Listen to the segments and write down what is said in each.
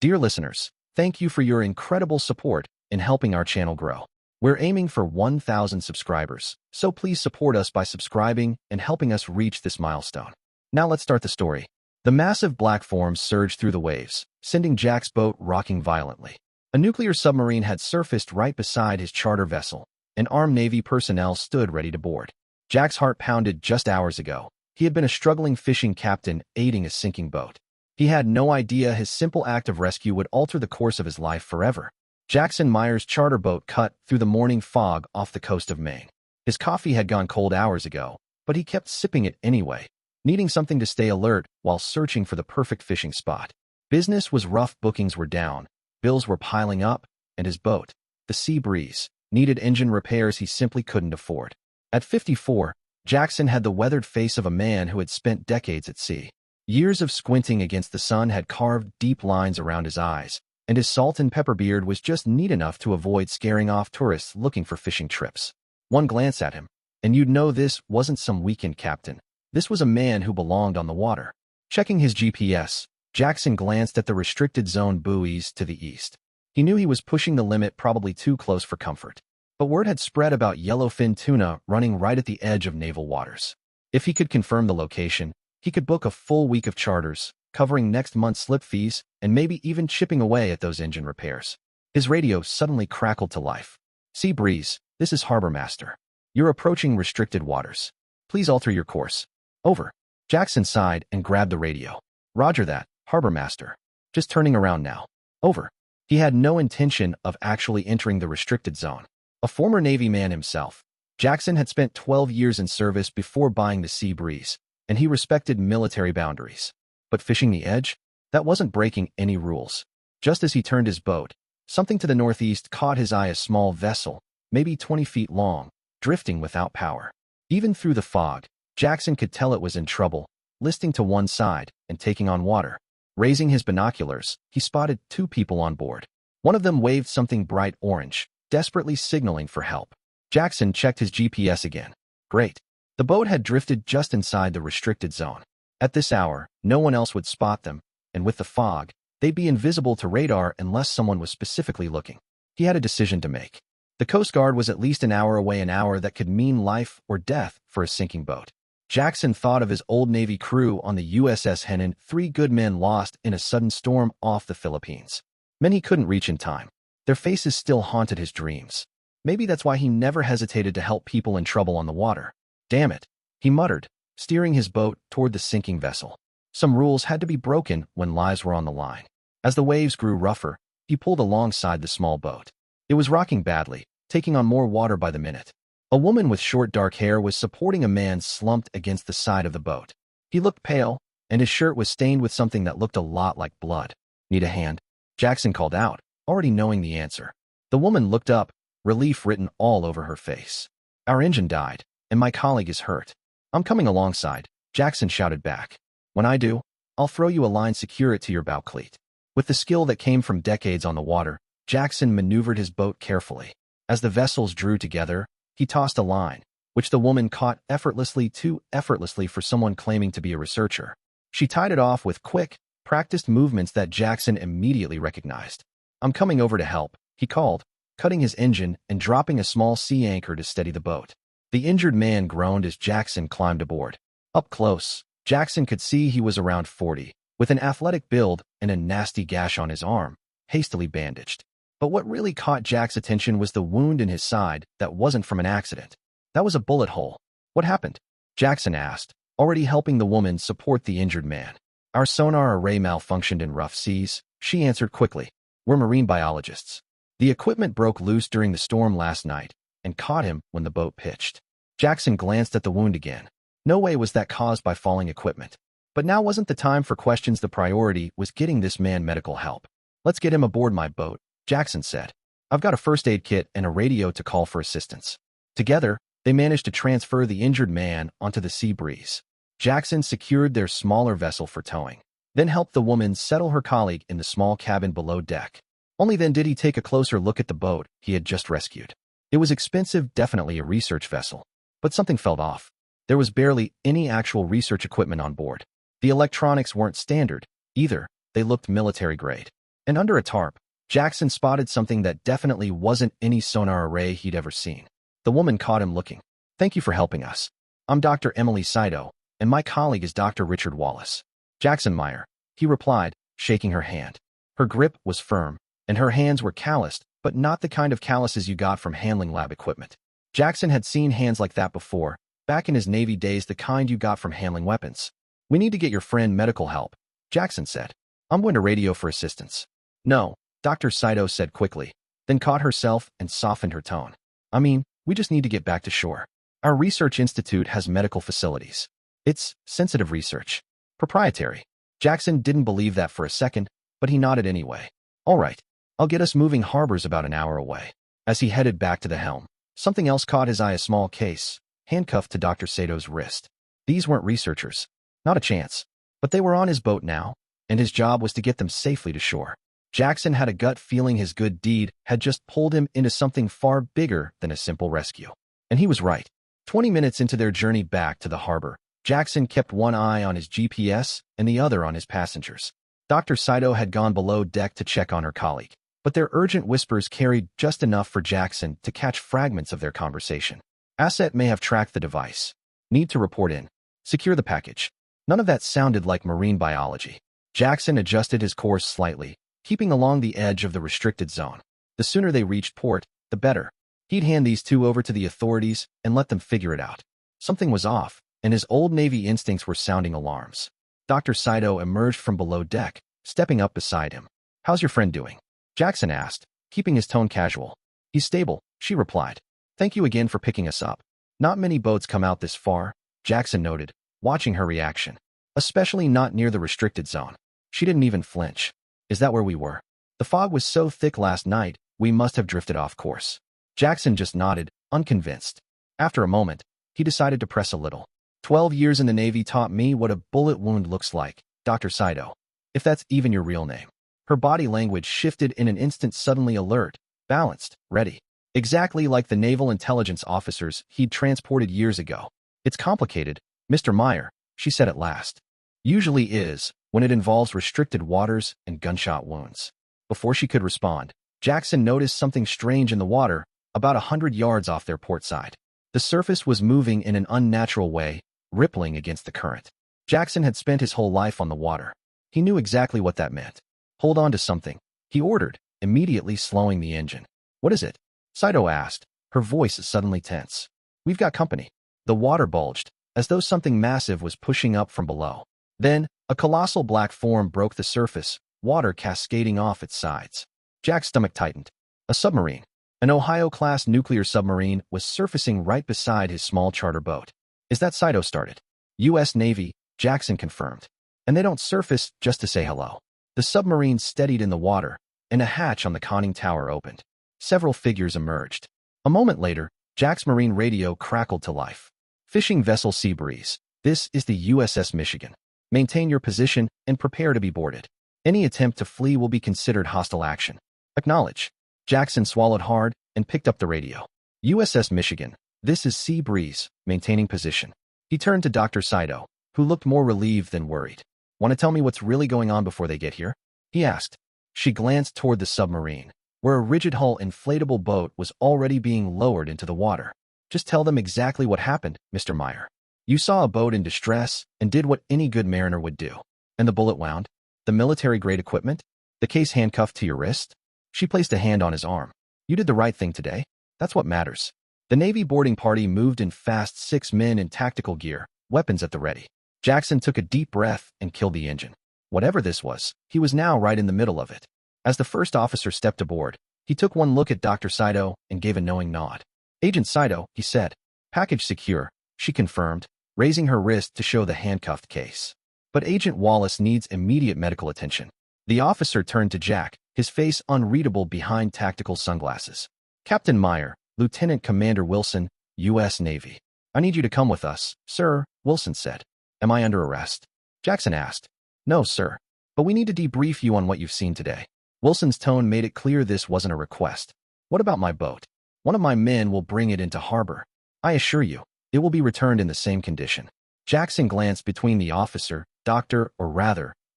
Dear listeners, thank you for your incredible support in helping our channel grow. We're aiming for 1,000 subscribers, so please support us by subscribing and helping us reach this milestone. Now let's start the story. The massive black forms surged through the waves, sending Jack's boat rocking violently. A nuclear submarine had surfaced right beside his charter vessel, and armed Navy personnel stood ready to board. Jack's heart pounded just hours ago. He had been a struggling fishing captain aiding a sinking boat. He had no idea his simple act of rescue would alter the course of his life forever. Jackson Meyer's charter boat cut through the morning fog off the coast of Maine. His coffee had gone cold hours ago, but he kept sipping it anyway, needing something to stay alert while searching for the perfect fishing spot. Business was rough, bookings were down, bills were piling up, and his boat, the Sea Breeze, needed engine repairs he simply couldn't afford. At 54, Jackson had the weathered face of a man who had spent decades at sea. Years of squinting against the sun had carved deep lines around his eyes, and his salt and pepper beard was just neat enough to avoid scaring off tourists looking for fishing trips. One glance at him, and you'd know this wasn't some weekend captain. This was a man who belonged on the water. Checking his GPS, Jackson glanced at the restricted zone buoys to the east. He knew he was pushing the limit, probably too close for comfort. But word had spread about yellowfin tuna running right at the edge of naval waters. If he could confirm the location, he could book a full week of charters, covering next month's slip fees, and maybe even chipping away at those engine repairs. His radio suddenly crackled to life. Sea Breeze, this is Harbor Master. You're approaching restricted waters. Please alter your course. Over. Jackson sighed and grabbed the radio. Roger that, Harbor Master. Just turning around now. Over. He had no intention of actually entering the restricted zone. A former Navy man himself, Jackson had spent 12 years in service before buying the Sea Breeze, and he respected military boundaries. But fishing the edge? That wasn't breaking any rules. Just as he turned his boat, something to the northeast caught his eye, a small vessel, maybe 20 feet long, drifting without power. Even through the fog, Jackson could tell it was in trouble, listing to one side and taking on water. Raising his binoculars, he spotted two people on board. One of them waved something bright orange, desperately signaling for help. Jackson checked his GPS again. Great. The boat had drifted just inside the restricted zone. At this hour, no one else would spot them, and with the fog, they'd be invisible to radar unless someone was specifically looking. He had a decision to make. The Coast Guard was at least an hour away, an hour that could mean life or death for a sinking boat. Jackson thought of his old Navy crew on the USS Henan, 3 good men lost in a sudden storm off the Philippines. Men he couldn't reach in time. Their faces still haunted his dreams. Maybe that's why he never hesitated to help people in trouble on the water. Damn it, he muttered, steering his boat toward the sinking vessel. Some rules had to be broken when lives were on the line. As the waves grew rougher, he pulled alongside the small boat. It was rocking badly, taking on more water by the minute. A woman with short dark hair was supporting a man slumped against the side of the boat. He looked pale, and his shirt was stained with something that looked a lot like blood. Need a hand? Jackson called out, already knowing the answer. The woman looked up, relief written all over her face. Our engine died, and my colleague is hurt. I'm coming alongside, Jackson shouted back. When I do, I'll throw you a line, secure it to your bow cleat. With the skill that came from decades on the water, Jackson maneuvered his boat carefully. As the vessels drew together, he tossed a line, which the woman caught effortlessly, too effortlessly for someone claiming to be a researcher. She tied it off with quick, practiced movements that Jackson immediately recognized. I'm coming over to help, he called, cutting his engine and dropping a small sea anchor to steady the boat. The injured man groaned as Jackson climbed aboard. Up close, Jackson could see he was around 40, with an athletic build and a nasty gash on his arm, hastily bandaged. But what really caught Jack's attention was the wound in his side that wasn't from an accident. That was a bullet hole. What happened? Jackson asked, already helping the woman support the injured man. Our sonar array malfunctioned in rough seas, she answered quickly. We're marine biologists. The equipment broke loose during the storm last night and caught him when the boat pitched. Jackson glanced at the wound again. No way was that caused by falling equipment. But now wasn't the time for questions. The priority was getting this man medical help. Let's get him aboard my boat, Jackson said. I've got a first aid kit and a radio to call for assistance. Together, they managed to transfer the injured man onto the Sea Breeze. Jackson secured their smaller vessel for towing, then helped the woman settle her colleague in the small cabin below deck. Only then did he take a closer look at the boat he had just rescued. It was expensive, definitely a research vessel. But something felt off. There was barely any actual research equipment on board. The electronics weren't standard, either. They looked military grade. And under a tarp, Jackson spotted something that definitely wasn't any sonar array he'd ever seen. The woman caught him looking. "Thank you for helping us. I'm Dr. Emily Saito, and my colleague is Dr. Richard Wallace." "Jackson Meyer," he replied, shaking her hand. Her grip was firm, and her hands were calloused, but not the kind of calluses you got from handling lab equipment. Jackson had seen hands like that before, back in his Navy days, the kind you got from handling weapons. "We need to get your friend medical help," Jackson said. "I'm going to radio for assistance." "No," Dr. Saito said quickly, then caught herself and softened her tone. "I mean, we just need to get back to shore. Our research institute has medical facilities. It's sensitive research. Proprietary." Jackson didn't believe that for a second, but he nodded anyway. "All right, I'll get us moving." Harbor's about an hour away. As he headed back to the helm, something else caught his eye, a small case, handcuffed to Dr. Sato's wrist. These weren't researchers. Not a chance. But they were on his boat now, and his job was to get them safely to shore. Jackson had a gut feeling his good deed had just pulled him into something far bigger than a simple rescue. And he was right. 20 minutes into their journey back to the harbor, Jackson kept one eye on his GPS and the other on his passengers. Dr. Saito had gone below deck to check on her colleague, but their urgent whispers carried just enough for Jackson to catch fragments of their conversation. "Asset may have tracked the device. Need to report in. Secure the package." None of that sounded like marine biology. Jackson adjusted his course slightly, keeping along the edge of the restricted zone. The sooner they reached port, the better. He'd hand these two over to the authorities and let them figure it out. Something was off, and his old Navy instincts were sounding alarms. Dr. Saito emerged from below deck, stepping up beside him. "How's your friend doing?" Jackson asked, keeping his tone casual. "He's stable," she replied. "Thank you again for picking us up. Not many boats come out this far," Jackson noted, watching her reaction. "Especially not near the restricted zone." She didn't even flinch. "Is that where we were? The fog was so thick last night, we must have drifted off course." Jackson just nodded, unconvinced. After a moment, he decided to press a little. 12 years in the Navy taught me what a bullet wound looks like, Dr. Saito. If that's even your real name." Her body language shifted in an instant, suddenly alert, balanced, ready. Exactly like the naval intelligence officers he'd transported years ago. "It's complicated, Mr. Meyer," she said at last. "Usually is, when it involves restricted waters and gunshot wounds." Before she could respond, Jackson noticed something strange in the water, about 100 yards off their port side. The surface was moving in an unnatural way, rippling against the current. Jackson had spent his whole life on the water. He knew exactly what that meant. "Hold on to something," he ordered, immediately slowing the engine. "What is it?" Saito asked, her voice suddenly tense. "We've got company." The water bulged, as though something massive was pushing up from below. Then, a colossal black form broke the surface, water cascading off its sides. Jack's stomach tightened. A submarine. An Ohio-class nuclear submarine was surfacing right beside his small charter boat. "Is that Saito started?" "U.S. Navy," Jackson confirmed. "And they don't surface just to say hello." The submarine steadied in the water, and a hatch on the conning tower opened. Several figures emerged. A moment later, Jack's marine radio crackled to life. "Fishing vessel Seabreeze. This is the USS Michigan. Maintain your position and prepare to be boarded. Any attempt to flee will be considered hostile action. Acknowledge." Jackson swallowed hard and picked up the radio. "USS Michigan. This is Seabreeze, maintaining position." He turned to Dr. Saito, who looked more relieved than worried. "Want to tell me what's really going on before they get here?" he asked. She glanced toward the submarine, where a rigid-hull inflatable boat was already being lowered into the water. "Just tell them exactly what happened, Mr. Meyer. You saw a boat in distress and did what any good mariner would do. And the bullet wound? The military-grade equipment? The case handcuffed to your wrist?" She placed a hand on his arm. "You did the right thing today. That's what matters." The Navy boarding party moved in fast, 6 men in tactical gear, weapons at the ready. Jackson took a deep breath and killed the engine. Whatever this was, he was now right in the middle of it. As the first officer stepped aboard, he took one look at Dr. Saito and gave a knowing nod. "Agent Saito," he said. "Package secure," she confirmed, raising her wrist to show the handcuffed case. "But Agent Wallace needs immediate medical attention." The officer turned to Jack, his face unreadable behind tactical sunglasses. "Captain Meyer, Lieutenant Commander Wilson, U.S. Navy. I need you to come with us, sir," Wilson said. "Am I under arrest?" Jackson asked. "No, sir. But we need to debrief you on what you've seen today." Wilson's tone made it clear this wasn't a request. "What about my boat? One of my men will bring it into harbor. I assure you, it will be returned in the same condition." Jackson glanced between the officer,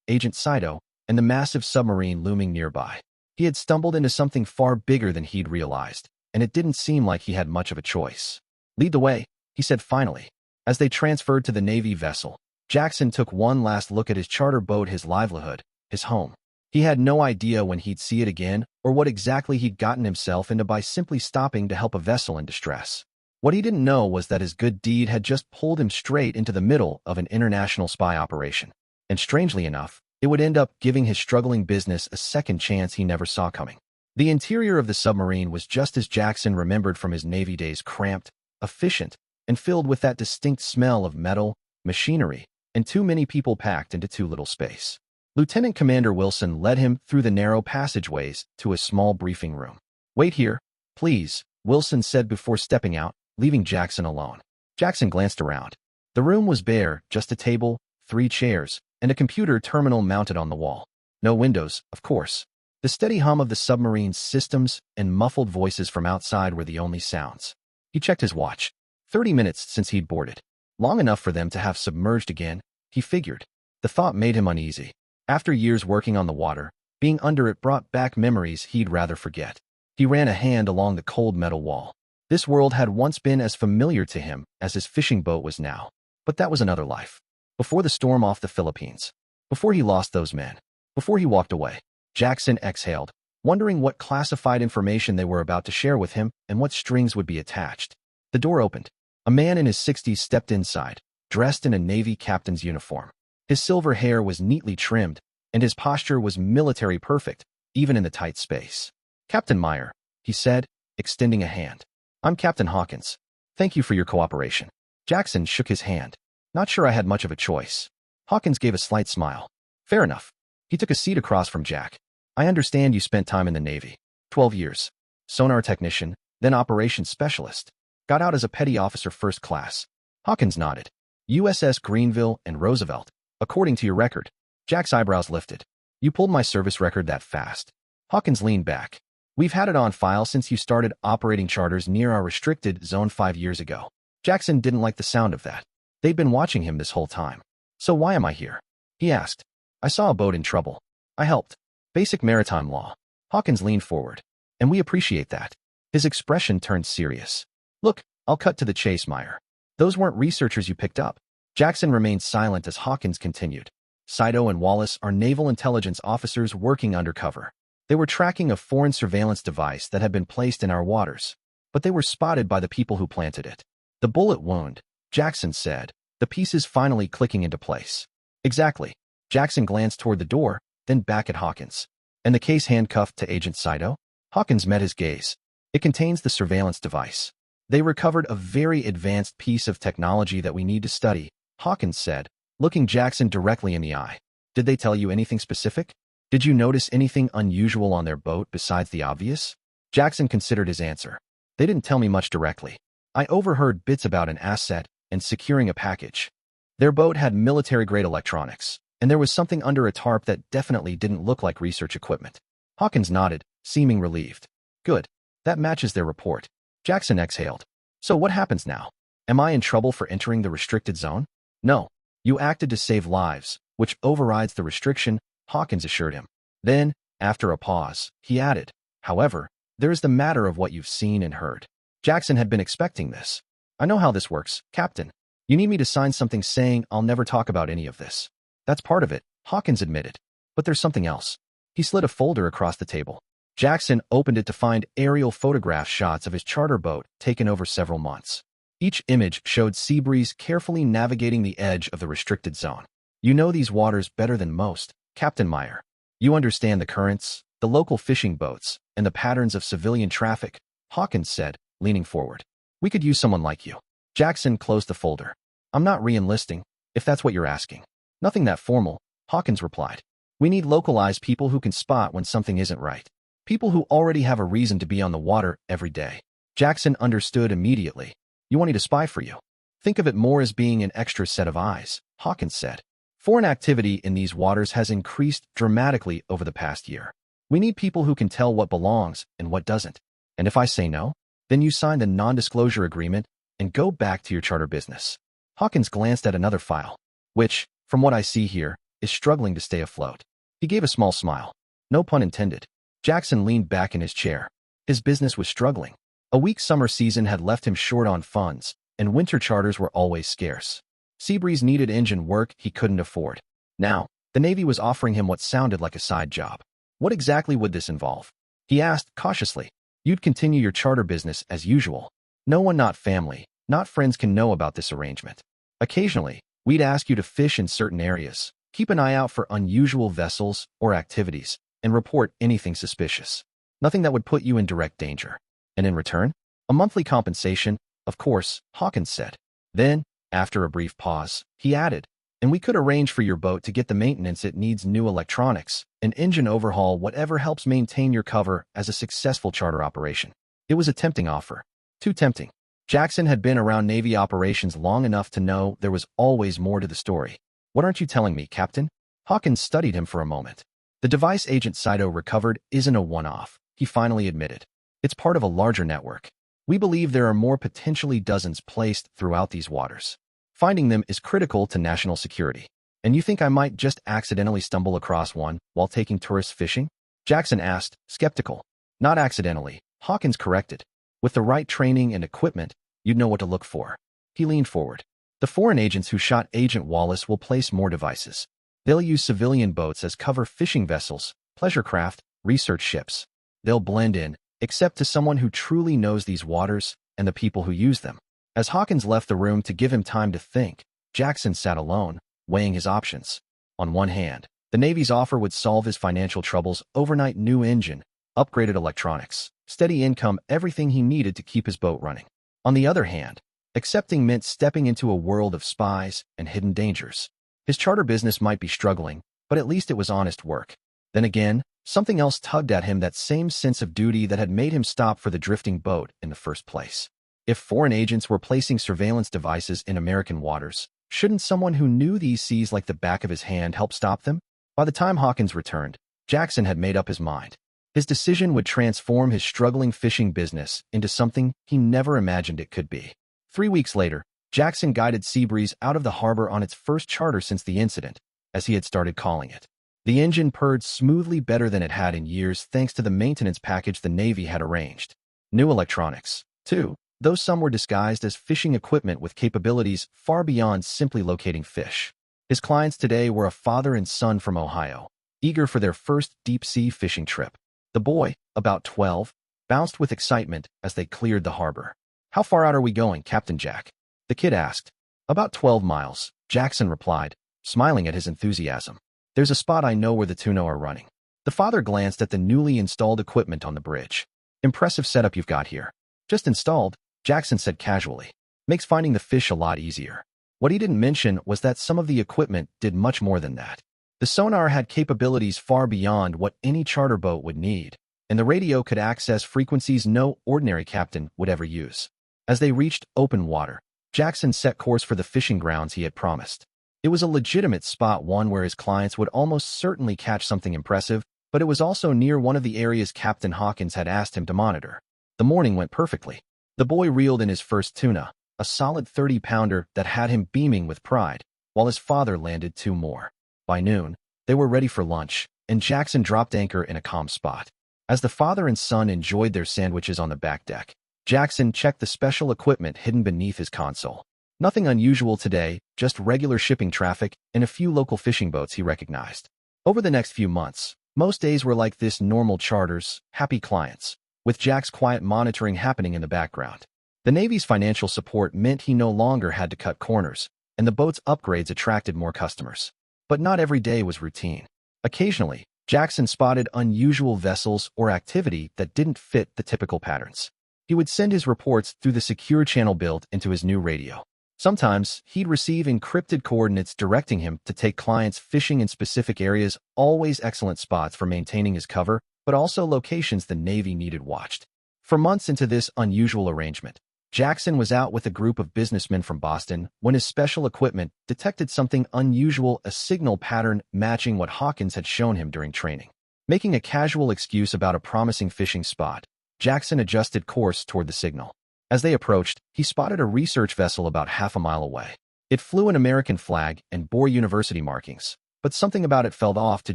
Agent Saito, and the massive submarine looming nearby. He had stumbled into something far bigger than he'd realized, and it didn't seem like he had much of a choice. "Lead the way," he said finally. As they transferred to the Navy vessel, Jackson took one last look at his charter boat, his livelihood, his home. He had no idea when he'd see it again or what exactly he'd gotten himself into by simply stopping to help a vessel in distress. What he didn't know was that his good deed had just pulled him straight into the middle of an international spy operation. And strangely enough, it would end up giving his struggling business a second chance he never saw coming. The interior of the submarine was just as Jackson remembered from his Navy days: cramped, efficient, and filled with that distinct smell of metal, machinery, and too many people packed into too little space. Lieutenant Commander Wilson led him through the narrow passageways to a small briefing room. "Wait here, please," Wilson said before stepping out, leaving Jackson alone. Jackson glanced around. The room was bare, just a table, 3 chairs, and a computer terminal mounted on the wall. No windows, of course. The steady hum of the submarine's systems and muffled voices from outside were the only sounds. He checked his watch. 30 minutes since he'd boarded. Long enough for them to have submerged again, he figured. The thought made him uneasy. After years working on the water, being under it brought back memories he'd rather forget. He ran a hand along the cold metal wall. This world had once been as familiar to him as his fishing boat was now. But that was another life. Before the storm off the Philippines. Before he lost those men. Before he walked away. Jackson exhaled, wondering what classified information they were about to share with him and what strings would be attached. The door opened. A man in his 60s stepped inside, dressed in a Navy captain's uniform. His silver hair was neatly trimmed, and his posture was military perfect, even in the tight space. "Captain Meyer," he said, extending a hand. "I'm Captain Hawkins. Thank you for your cooperation." Jackson shook his hand. "Not sure I had much of a choice." Hawkins gave a slight smile. "Fair enough." He took a seat across from Jack. "I understand you spent time in the Navy. 12 years. Sonar technician, then operations specialist. Got out as a petty officer first class." Hawkins nodded. "USS Greenville and Roosevelt, according to your record." Jack's eyebrows lifted. "You pulled my service record that fast." Hawkins leaned back. "We've had it on file since you started operating charters near our restricted zone 5 years ago." Jackson didn't like the sound of that. They'd been watching him this whole time. "So why am I here?" he asked. "I saw a boat in trouble. I helped. Basic maritime law." Hawkins leaned forward. "And we appreciate that." His expression turned serious. "Look, I'll cut to the chase, Meyer. Those weren't researchers you picked up." Jackson remained silent as Hawkins continued. "Saito and Wallace are naval intelligence officers working undercover. They were tracking a foreign surveillance device that had been placed in our waters, but they were spotted by the people who planted it." "The bullet wound," Jackson said, the pieces finally clicking into place. "Exactly." Jackson glanced toward the door, then back at Hawkins. "And the case handcuffed to Agent Saito?" Hawkins met his gaze. "It contains the surveillance device. They recovered a very advanced piece of technology that we need to study," Hawkins said, looking Jackson directly in the eye. "Did they tell you anything specific? Did you notice anything unusual on their boat besides the obvious?" Jackson considered his answer. "They didn't tell me much directly. I overheard bits about an asset and securing a package. Their boat had military-grade electronics, and there was something under a tarp that definitely didn't look like research equipment." Hawkins nodded, seeming relieved. "Good. That matches their report." Jackson exhaled. "So what happens now? Am I in trouble for entering the restricted zone?" "No. You acted to save lives, which overrides the restriction," Hawkins assured him. Then, after a pause, he added, "However, there is the matter of what you've seen and heard." Jackson had been expecting this. "I know how this works, Captain. You need me to sign something saying I'll never talk about any of this." "That's part of it," Hawkins admitted. "But there's something else." He slid a folder across the table. Jackson opened it to find aerial photograph shots of his charter boat taken over several months. Each image showed Seabreeze carefully navigating the edge of the restricted zone. "You know these waters better than most, Captain Meyer. You understand the currents, the local fishing boats, and the patterns of civilian traffic," Hawkins said, leaning forward. "We could use someone like you." Jackson closed the folder. "I'm not re-enlisting, if that's what you're asking." "Nothing that formal," Hawkins replied. "We need localized people who can spot when something isn't right. People who already have a reason to be on the water every day." Jackson understood immediately. "You want me to spy for you?" "Think of it more as being an extra set of eyes," Hawkins said. "Foreign activity in these waters has increased dramatically over the past year. We need people who can tell what belongs and what doesn't. And if I say no, then you sign the non-disclosure agreement and go back to your charter business." Hawkins glanced at another file, which, from what I see here, is struggling to stay afloat. He gave a small smile. No pun intended. Jackson leaned back in his chair. His business was struggling. A weak summer season had left him short on funds, and winter charters were always scarce. Seabreeze needed engine work he couldn't afford. Now, the Navy was offering him what sounded like a side job. What exactly would this involve? He asked cautiously. You'd continue your charter business as usual. No one, not family, not friends, can know about this arrangement. Occasionally, we'd ask you to fish in certain areas, keep an eye out for unusual vessels or activities, and report anything suspicious. Nothing that would put you in direct danger. And in return, a monthly compensation, of course, Hawkins said. Then, after a brief pause, he added, and we could arrange for your boat to get the maintenance it needs, new electronics, an engine overhaul, whatever helps maintain your cover as a successful charter operation. It was a tempting offer. Too tempting. Jackson had been around Navy operations long enough to know there was always more to the story. What aren't you telling me, Captain? Hawkins studied him for a moment. The device Agent Saito recovered isn't a one-off, he finally admitted. It's part of a larger network. We believe there are more, potentially dozens, placed throughout these waters. Finding them is critical to national security. And you think I might just accidentally stumble across one while taking tourists fishing? Jackson asked, skeptical. Not accidentally, Hawkins corrected. With the right training and equipment, you'd know what to look for. He leaned forward. The foreign agents who shot Agent Wallace will place more devices. They'll use civilian boats as cover, fishing vessels, pleasure craft, research ships. They'll blend in, except to someone who truly knows these waters and the people who use them. As Hawkins left the room to give him time to think, Jackson sat alone, weighing his options. On one hand, the Navy's offer would solve his financial troubles: overnight new engine, upgraded electronics, steady income, everything he needed to keep his boat running. On the other hand, accepting meant stepping into a world of spies and hidden dangers. His charter business might be struggling, but at least it was honest work. Then again, something else tugged at him, that same sense of duty that had made him stop for the drifting boat in the first place. If foreign agents were placing surveillance devices in American waters, shouldn't someone who knew these seas like the back of his hand help stop them? By the time Hawkins returned, Jackson had made up his mind. His decision would transform his struggling fishing business into something he never imagined it could be. 3 weeks later, Jackson guided Seabreeze out of the harbor on its first charter since the incident, as he had started calling it. The engine purred smoothly, better than it had in years, thanks to the maintenance package the Navy had arranged. New electronics, too, though some were disguised as fishing equipment with capabilities far beyond simply locating fish. His clients today were a father and son from Ohio, eager for their first deep-sea fishing trip. The boy, about 12, bounced with excitement as they cleared the harbor. How far out are we going, Captain Jack? The kid asked. About 12 miles, Jackson replied, smiling at his enthusiasm. There's a spot I know where the tuna are running. The father glanced at the newly installed equipment on the bridge. Impressive setup you've got here. Just installed, Jackson said casually. Makes finding the fish a lot easier. What he didn't mention was that some of the equipment did much more than that. The sonar had capabilities far beyond what any charter boat would need, and the radio could access frequencies no ordinary captain would ever use. As they reached open water, Jackson set course for the fishing grounds he had promised. It was a legitimate spot, one where his clients would almost certainly catch something impressive, but it was also near one of the areas Captain Hawkins had asked him to monitor. The morning went perfectly. The boy reeled in his first tuna, a solid 30-pounder that had him beaming with pride, while his father landed 2 more. By noon, they were ready for lunch, and Jackson dropped anchor in a calm spot. As the father and son enjoyed their sandwiches on the back deck, Jackson checked the special equipment hidden beneath his console. Nothing unusual today, just regular shipping traffic and a few local fishing boats he recognized. Over the next few months, most days were like this: normal charters, happy clients, with Jack's quiet monitoring happening in the background. The Navy's financial support meant he no longer had to cut corners, and the boat's upgrades attracted more customers. But not every day was routine. Occasionally, Jackson spotted unusual vessels or activity that didn't fit the typical patterns. He would send his reports through the secure channel built into his new radio. Sometimes, he'd receive encrypted coordinates directing him to take clients fishing in specific areas, always excellent spots for maintaining his cover, but also locations the Navy needed watched. For months into this unusual arrangement, Jackson was out with a group of businessmen from Boston when his special equipment detected something unusual, a signal pattern matching what Hawkins had shown him during training. Making a casual excuse about a promising fishing spot, Jackson adjusted course toward the signal. As they approached, he spotted a research vessel about half a mile away. It flew an American flag and bore university markings, but something about it felt off to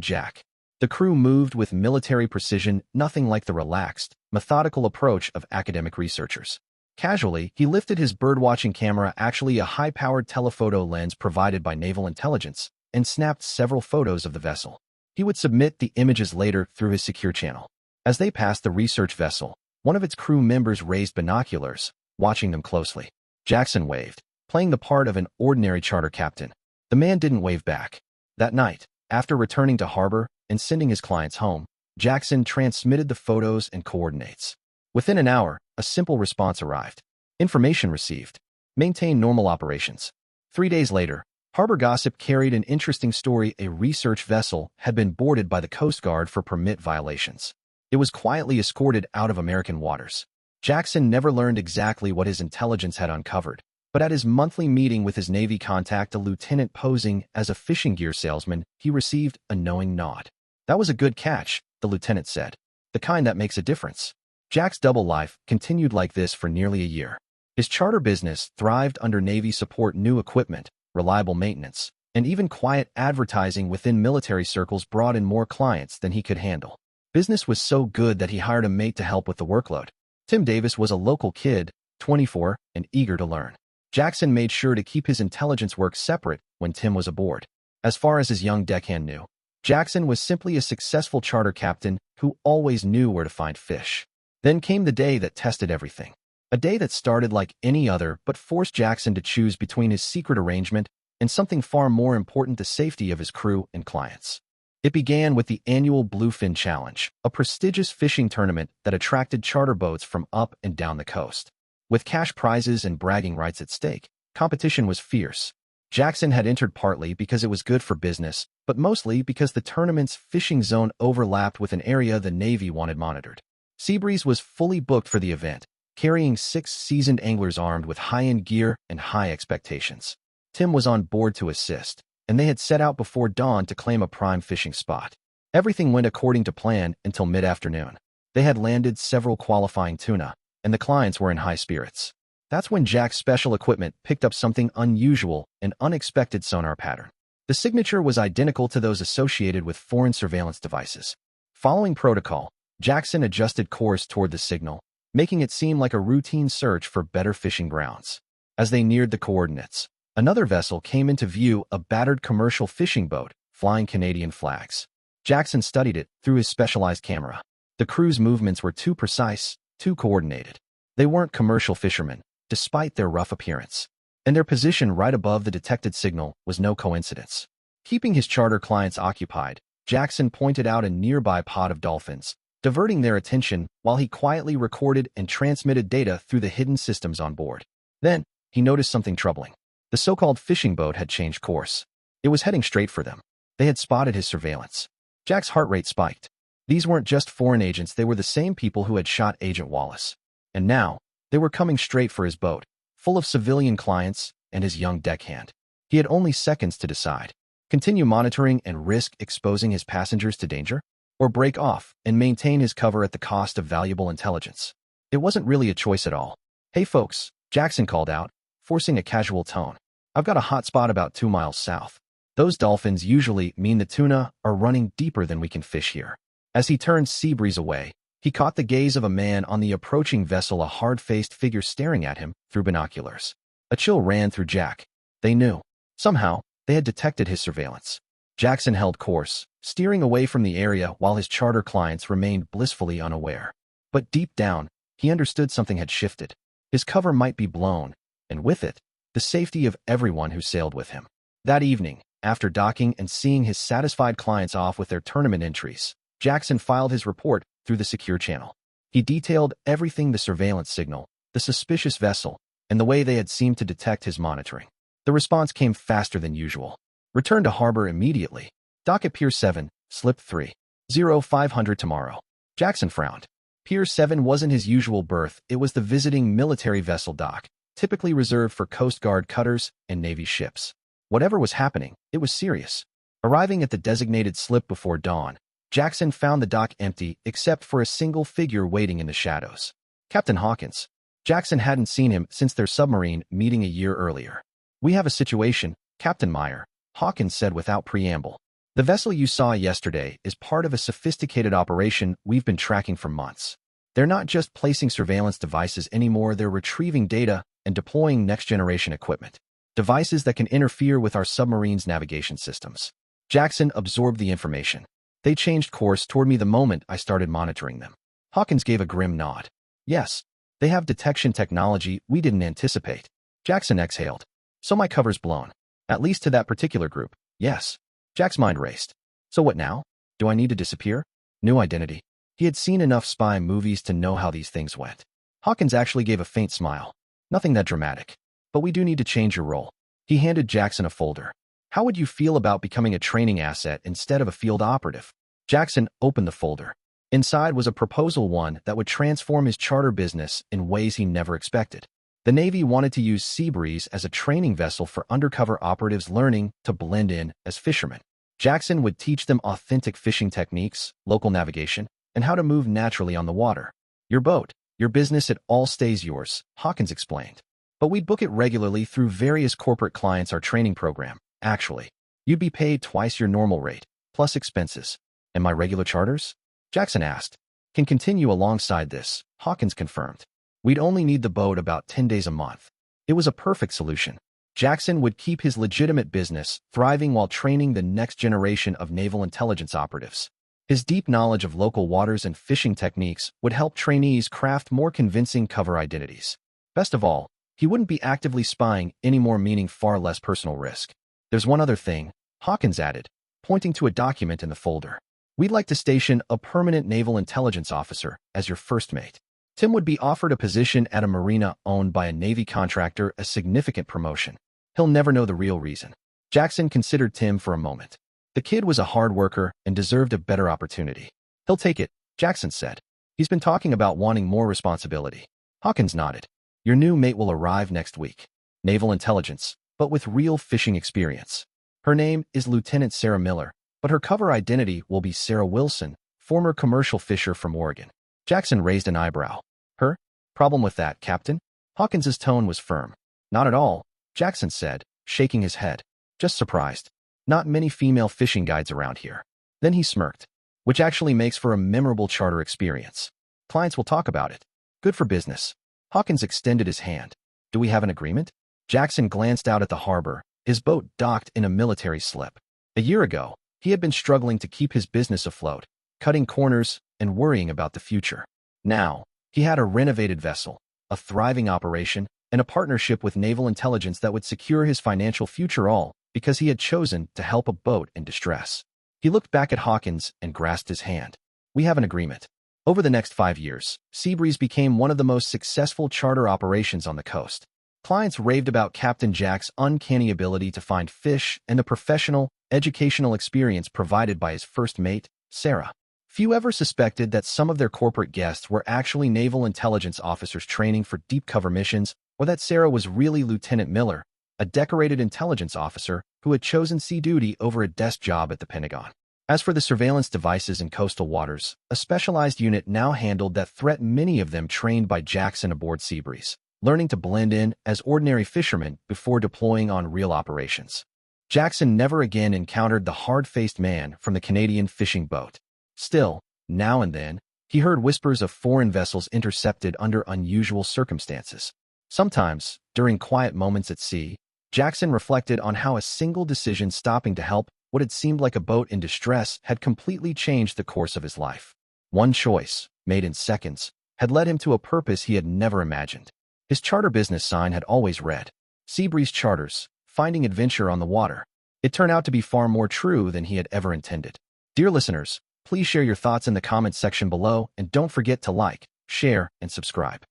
Jack. The crew moved with military precision, nothing like the relaxed, methodical approach of academic researchers. Casually, he lifted his birdwatching camera, actually a high-powered telephoto lens provided by naval intelligence, and snapped several photos of the vessel. He would submit the images later through his secure channel. As they passed the research vessel, one of its crew members raised binoculars, watching them closely. Jackson waved, playing the part of an ordinary charter captain. The man didn't wave back. That night, after returning to harbor and sending his clients home, Jackson transmitted the photos and coordinates. Within an hour, a simple response arrived. Information received. Maintain normal operations. 3 days later, Harbor Gossip carried an interesting story. A research vessel had been boarded by the Coast Guard for permit violations. It was quietly escorted out of American waters. Jackson never learned exactly what his intelligence had uncovered, but at his monthly meeting with his Navy contact, a lieutenant posing as a fishing gear salesman, he received a knowing nod. "That was a good catch," the lieutenant said. "The kind that makes a difference." Jack's double life continued like this for nearly a year. His charter business thrived under Navy support. New equipment, reliable maintenance, and even quiet advertising within military circles brought in more clients than he could handle. Business was so good that he hired a mate to help with the workload. Tim Davis was a local kid, 24, and eager to learn. Jackson made sure to keep his intelligence work separate when Tim was aboard. As far as his young deckhand knew, Jackson was simply a successful charter captain who always knew where to find fish. Then came the day that tested everything. A day that started like any other but forced Jackson to choose between his secret arrangement and something far more important: the safety of his crew and clients. It began with the annual Bluefin Challenge, a prestigious fishing tournament that attracted charter boats from up and down the coast. With cash prizes and bragging rights at stake, competition was fierce. Jackson had entered partly because it was good for business, but mostly because the tournament's fishing zone overlapped with an area the Navy wanted monitored. Seabreeze was fully booked for the event, carrying 6 seasoned anglers armed with high-end gear and high expectations. Tim was on board to assist, and they had set out before dawn to claim a prime fishing spot. Everything went according to plan until mid-afternoon. They had landed several qualifying tuna, and the clients were in high spirits. That's when Jack's special equipment picked up something unusual, an unexpected sonar pattern. The signature was identical to those associated with foreign surveillance devices. Following protocol, Jackson adjusted course toward the signal, making it seem like a routine search for better fishing grounds. As they neared the coordinates, another vessel came into view, a battered commercial fishing boat, flying Canadian flags. Jackson studied it through his specialized camera. The crew's movements were too precise, too coordinated. They weren't commercial fishermen, despite their rough appearance. And their position right above the detected signal was no coincidence. Keeping his charter clients occupied, Jackson pointed out a nearby pod of dolphins, diverting their attention while he quietly recorded and transmitted data through the hidden systems on board. Then, he noticed something troubling. The so-called fishing boat had changed course. It was heading straight for them. They had spotted his surveillance. Jack's heart rate spiked. These weren't just foreign agents, they were the same people who had shot Agent Wallace. And now, they were coming straight for his boat, full of civilian clients and his young deckhand. He had only seconds to decide. Continue monitoring and risk exposing his passengers to danger? Or break off and maintain his cover at the cost of valuable intelligence? It wasn't really a choice at all. "Hey folks," Jackson called out, forcing a casual tone. "I've got a hot spot about 2 miles south. Those dolphins usually mean the tuna are running deeper than we can fish here." As he turned Seabreeze away, he caught the gaze of a man on the approaching vessel, a hard-faced figure staring at him through binoculars. A chill ran through Jack. They knew. Somehow, they had detected his surveillance. Jackson held course, steering away from the area while his charter clients remained blissfully unaware. But deep down, he understood something had shifted. His cover might be blown, and with it, the safety of everyone who sailed with him. That evening, after docking and seeing his satisfied clients off with their tournament entries, Jackson filed his report through the secure channel. He detailed everything: the surveillance signal, the suspicious vessel, and the way they had seemed to detect his monitoring. The response came faster than usual. "Return to harbor immediately. Dock at Pier 7, slip 30500 tomorrow." Jackson frowned. Pier 7 wasn't his usual berth, it was the visiting military vessel dock, typically reserved for Coast Guard cutters and Navy ships. Whatever was happening, it was serious. Arriving at the designated slip before dawn, Jackson found the dock empty except for a single figure waiting in the shadows. Captain Hawkins. Jackson hadn't seen him since their submarine meeting a year earlier. "We have a situation, Captain Meyer," Hawkins said without preamble. The vessel you saw yesterday is part of a sophisticated operation we've been tracking for months. They're not just placing surveillance devices anymore, they're retrieving data and deploying next-generation equipment. Devices that can interfere with our submarine's navigation systems. Jackson absorbed the information. They changed course toward me the moment I started monitoring them. Hawkins gave a grim nod. Yes, they have detection technology we didn't anticipate. Jackson exhaled. So my cover's blown. At least to that particular group, yes. Jack's mind raced. So what now? Do I need to disappear? New identity. He had seen enough spy movies to know how these things went. Hawkins actually gave a faint smile. Nothing that dramatic. But we do need to change your role. He handed Jackson a folder. How would you feel about becoming a training asset instead of a field operative? Jackson opened the folder. Inside was a proposal, one that would transform his charter business in ways he never expected. The Navy wanted to use Seabreeze as a training vessel for undercover operatives learning to blend in as fishermen. Jackson would teach them authentic fishing techniques, local navigation, and how to move naturally on the water. Your boat, your business, it all stays yours, Hawkins explained. But we'd book it regularly through various corporate clients, our training program. Actually, you'd be paid twice your normal rate, plus expenses. And my regular charters? Jackson asked. Can continue alongside this, Hawkins confirmed. We'd only need the boat about 10 days a month. It was a perfect solution. Jackson would keep his legitimate business thriving while training the next generation of naval intelligence operatives. His deep knowledge of local waters and fishing techniques would help trainees craft more convincing cover identities. Best of all, he wouldn't be actively spying anymore, meaning far less personal risk. There's one other thing, Hawkins added, pointing to a document in the folder. We'd like to station a permanent naval intelligence officer as your first mate. Tim would be offered a position at a marina owned by a Navy contractor, a significant promotion. He'll never know the real reason. Jackson considered Tim for a moment. The kid was a hard worker and deserved a better opportunity. He'll take it, Jackson said. He's been talking about wanting more responsibility. Hawkins nodded. Your new mate will arrive next week. Naval intelligence, but with real fishing experience. Her name is Lieutenant Sarah Miller, but her cover identity will be Sarah Wilson, former commercial fisher from Oregon. Jackson raised an eyebrow. Her? Problem with that, Captain? Hawkins's tone was firm. Not at all, Jackson said, shaking his head. Just surprised. Not many female fishing guides around here. Then he smirked. Which actually makes for a memorable charter experience. Clients will talk about it. Good for business. Hawkins extended his hand. Do we have an agreement? Jackson glanced out at the harbor, his boat docked in a military slip. A year ago, he had been struggling to keep his business afloat, cutting corners and worrying about the future. Now, he had a renovated vessel, a thriving operation, and a partnership with naval intelligence that would secure his financial future, all because he had chosen to help a boat in distress. He looked back at Hawkins and grasped his hand. We have an agreement. Over the next 5 years, Seabreeze became one of the most successful charter operations on the coast. Clients raved about Captain Jack's uncanny ability to find fish and the professional, educational experience provided by his first mate, Sarah. Few ever suspected that some of their corporate guests were actually naval intelligence officers training for deep cover missions, or that Sarah was really Lieutenant Miller, a decorated intelligence officer who had chosen sea duty over a desk job at the Pentagon. As for the surveillance devices in coastal waters, a specialized unit now handled that threat, many of them trained by Jackson aboard Seabreeze, learning to blend in as ordinary fishermen before deploying on real operations. Jackson never again encountered the hard-faced man from the Canadian fishing boat. Still, now and then, he heard whispers of foreign vessels intercepted under unusual circumstances. Sometimes, during quiet moments at sea, Jackson reflected on how a single decision stopping to help what had seemed like a boat in distress had completely changed the course of his life. One choice, made in seconds, had led him to a purpose he had never imagined. His charter business sign had always read, Seabreeze Charters, finding adventure on the water. It turned out to be far more true than he had ever intended. Dear listeners, please share your thoughts in the comments section below and don't forget to like, share, and subscribe.